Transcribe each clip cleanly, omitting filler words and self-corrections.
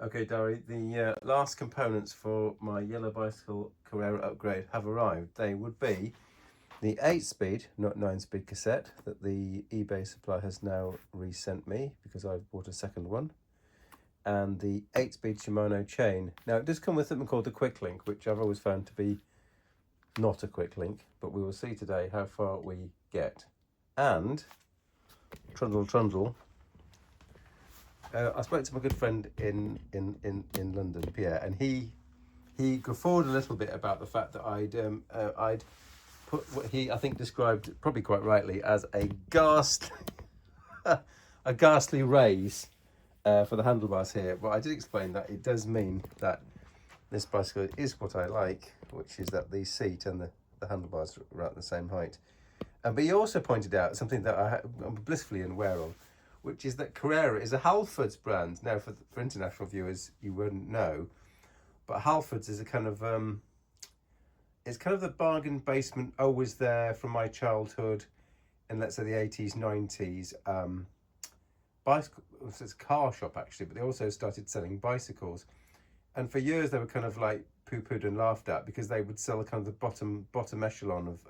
Okay, Dari, the last components for my yellow bicycle Carrera upgrade have arrived. They would be the 8-speed, not 9-speed cassette that the eBay supply has now resent me because I've bought a second one, and the 8-speed Shimano chain. Now, it does come with something called the Quick Link, which I've always found to be not a quick link, but we will see today how far we get. And, trundle, I spoke to my good friend in London, Pierre, and he guffawed a little bit about the fact that I'd put what he, I think, described probably quite rightly as a ghastly raise for the handlebars here. But I did explain that it does mean that this bicycle is what I like, which is that the seat and the handlebars are at the same height. But he also pointed out something that I'm blissfully unaware of, which is that Carrera is a Halfords brand. Now, for international viewers, you wouldn't know, but Halfords is a kind of it's kind of the bargain basement always there from my childhood, in let's say the 80s, 90s. Bicycle, it's a car shop actually, but they also started selling bicycles, and for years they were kind of like poo-pooed and laughed at because they would sell kind of the bottom echelon of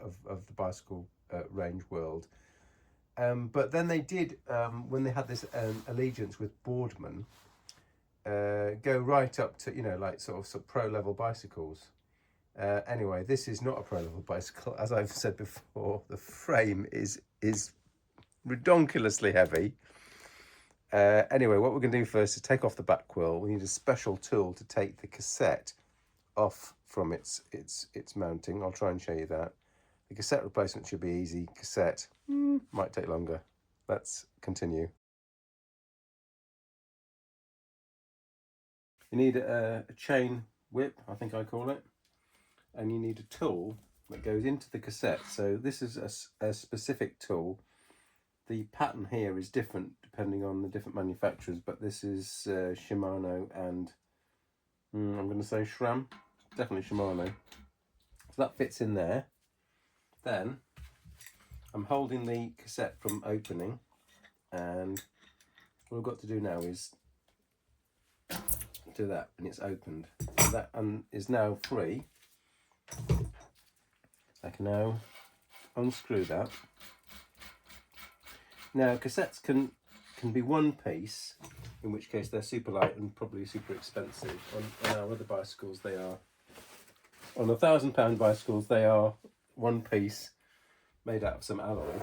the bicycle range world. But then they did, when they had this allegiance with Boardman, go right up to, like sort of pro level bicycles. Anyway, this is not a pro level bicycle. As I've said before, the frame is redonkulously heavy. Anyway, what we're going to do first is take off the back wheel. We need a special tool to take the cassette off from its mounting. I'll try and show you that. The cassette replacement should be easy. Cassette might take longer. Let's continue. You need a chain whip, I think I call it, and you need a tool that goes into the cassette. So this is a specific tool. The pattern here is different depending on the different manufacturers, but this is Shimano and I'm going to say SRAM, definitely Shimano. So that fits in there. Then I'm holding the cassette from opening, and what I've got to do now is do that, and it's opened. So that is now free. I can now unscrew that. Now, cassettes can be one piece, in which case they're super light and probably super expensive. On our other bicycles, they are. On £1,000 bicycles, they are one piece made out of some alloy.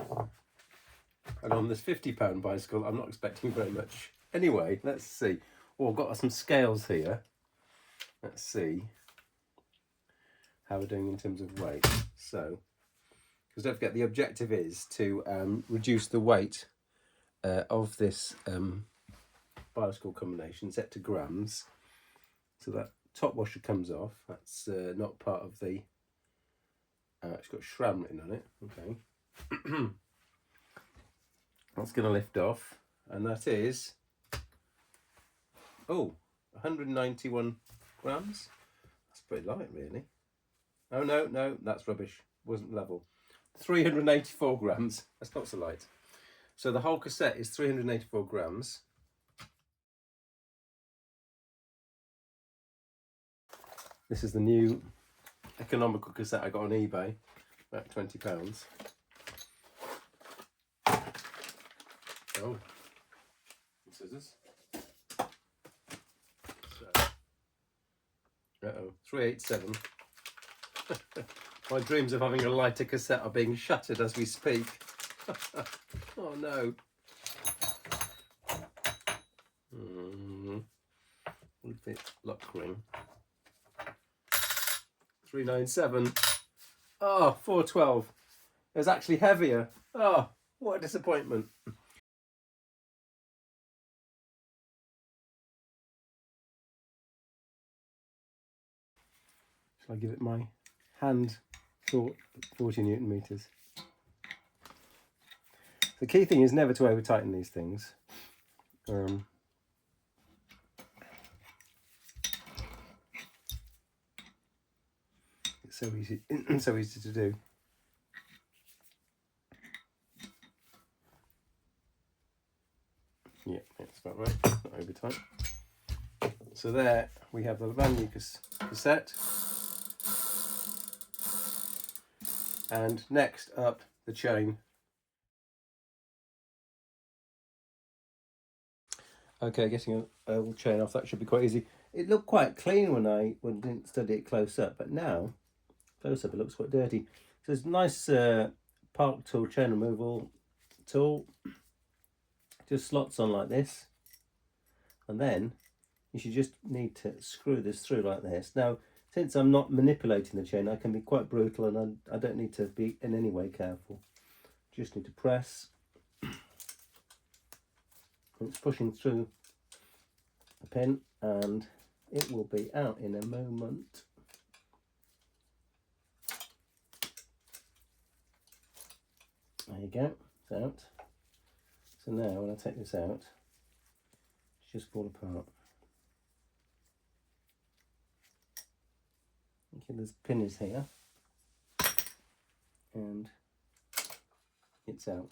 And on this £50 bicycle, I'm not expecting very much. Anyway, let's see. Oh, I've got some scales here. Let's see how we're doing in terms of weight. So, because don't forget, the objective is to reduce the weight of this bicycle combination set to grams. So that top washer comes off. That's not part of the... it's got SRAM written on it. Okay. That's going to lift off. And that is... 191 grams. That's pretty light, really. Oh, no, that's rubbish. Wasn't level. 384 grams. That's not so light. So the whole cassette is 384 grams. This is the new economical cassette I got on eBay, about £20. Oh, scissors. So, 387. My dreams of having a lighter cassette are being shattered as we speak. Oh no. With the lock ring. 397. Oh, 412. It was actually heavier. Oh, what a disappointment. Shall I give it my hand thought? 40 Newton meters. The key thing is never to over tighten these things. It's so easy, so easy to do. Yeah, that's about right. Not over tight. So there we have the brand new cassette. And next up, the chain. Okay, getting a chain off, that should be quite easy. It looked quite clean when I didn't study it close up, but now, close up, it looks quite dirty. So it's a nice park tool, chain removal tool. Just slots on like this. And then you should just need to screw this through like this. Now, since I'm not manipulating the chain, I can be quite brutal, and I don't need to be in any way careful. Just need to press. It's pushing through the pin, and it will be out in a moment. There you go, it's out. So now when I take this out, it's just fall apart. Okay, this pin is here, and it's out.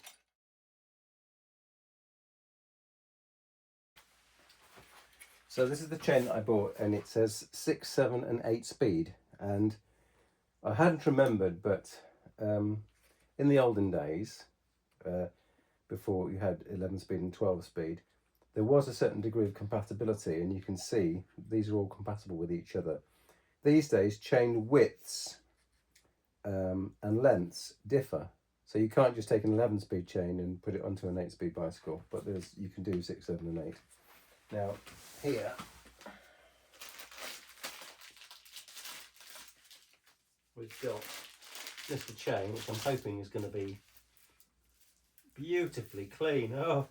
So this is the chain that I bought, and it says 6, 7 and 8 speed, and I hadn't remembered, but in the olden days, before you had 11 speed and 12 speed, there was a certain degree of compatibility, and you can see these are all compatible with each other. These days, chain widths and lengths differ, so you can't just take an 11 speed chain and put it onto an 8 speed bicycle, but you can do 6, 7 and 8. Now here we've got just a chain, which I'm hoping is going to be beautifully clean. Oh,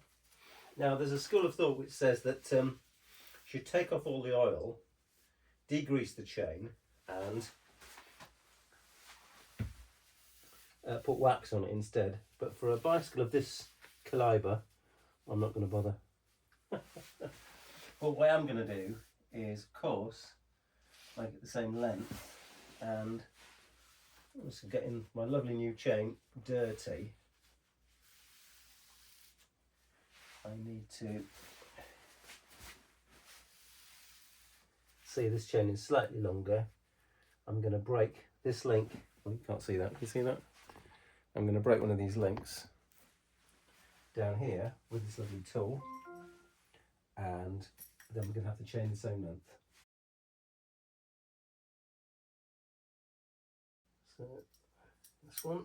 now there's a school of thought which says that you should take off all the oil, degrease the chain, and put wax on it instead. But for a bicycle of this calibre, I'm not going to bother. But what I am going to do is, of course, make it the same length, and I'm just getting my lovely new chain dirty. I need to see this chain is slightly longer. I'm going to break this link. Oh, you can't see that. Can you see that? I'm going to break one of these links down here with this lovely tool, and then we're going to have the chain the same length. So this one.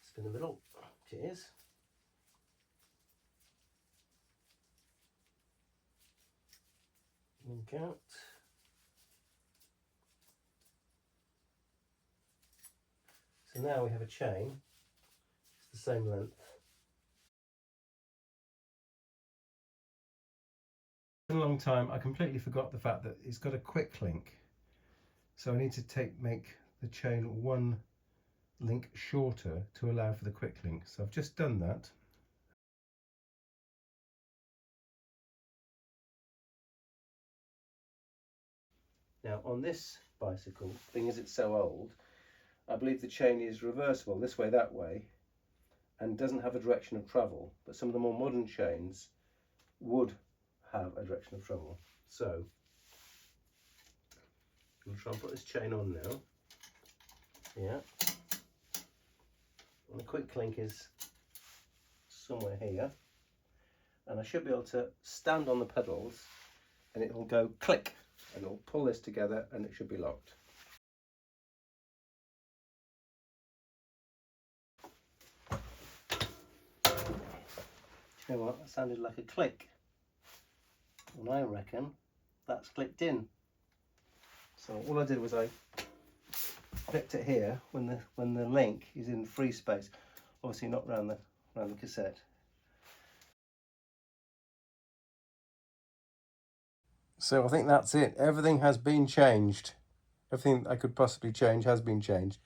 Spin the middle. Cheers. Link out. So now we have a chain. It's the same length. In a long time, I completely forgot the fact that it's got a quick link. So I need to make the chain one link shorter to allow for the quick link. So I've just done that. Now on this bicycle, being as it's so old, I believe the chain is reversible this way, that way, and doesn't have a direction of travel. But some of the more modern chains would have a direction of travel. So I'm going to try and put this chain on now. Yeah. And the quick link is somewhere here. And I should be able to stand on the pedals and it will go click, and it'll pull this together and it should be locked. You know what, that sounded like a click, and I reckon that's clicked in. So all I did was I clicked it here when the link is in free space, obviously not around the cassette. So I think that's it. Everything has been changed. Everything I could possibly change has been changed.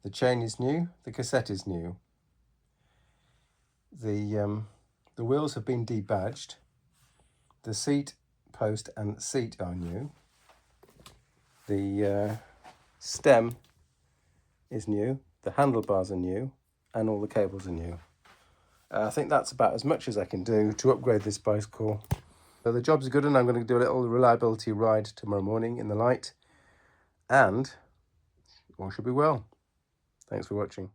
The chain is new, the cassette is new. The wheels have been debadged. The seat post and seat are new. The stem is new. The handlebars are new, and all the cables are new. I think that's about as much as I can do to upgrade this bicycle. So the job's good, and I'm going to do a little reliability ride tomorrow morning in the light, and all should be well. Thanks for watching.